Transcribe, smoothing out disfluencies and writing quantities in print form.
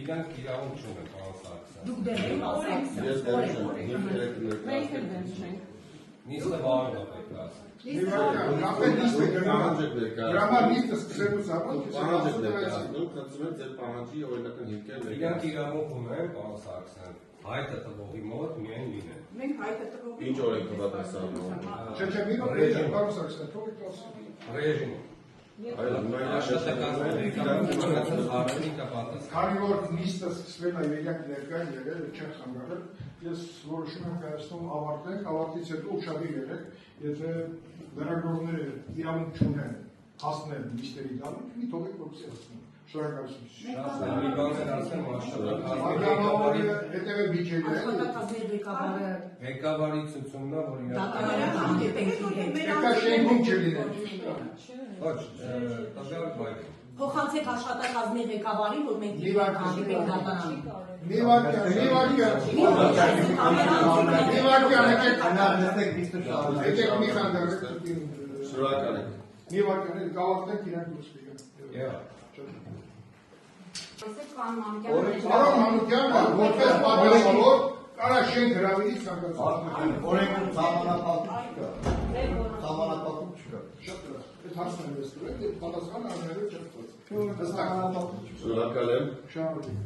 Իրանք իրավունք չունեն, պարոն Սարգսյան։ Դուք դեմ եք ասեք։ Նիստը վարում է պետք է ասել։ Իրանք իրավունք ունեն, պարոն Սարգսյան, հայտը տվողի մոտ միայն լինեն։ Մենք հայտը տվողի Ինչ օրենք հվատասանում։ Ռեժիմը։ Քանի որ նիստը սկսվել է իրենք ներկայ եղել, չեն խանգարել, ես որոշում եմ Հայաստանում ավարտենք, ավարտից հետո ուշադիր եղեք, եթե լրագրողները իրավունք չունեն հասնել նիստերի դալին, մի թողեք որպեսզի հասնեն։ Շնորհակալություն։ Հետևել միջել է։ աշխատակազմի Ղեկավարի ցուցումն է, որ Դա շենքում չլիներ։ ոչ, տվյալ բայկ։ Փոխանցեք աշխատակազմի ղեկավարին, որ մենք հանդիպենք դատարանում։ Մի վարքյան, եկեք մի խանդարեք։ Շնորհակալ եմ։ Մի վարքյան, կավարտենք իրանք դուրս բերեն։ Պարոն Մանուկյան, որպես պատասխանատու, կարա շենք հրավիրի ցանկացած։ Օրենքում սահմանապատում չկա։ Շատ լավ։ Այդ հարցն եմ ես տվել, պատասխանը անհրաժեշտ չկա։ Շնորհակալ եմ։ Շնորհակալ եմ։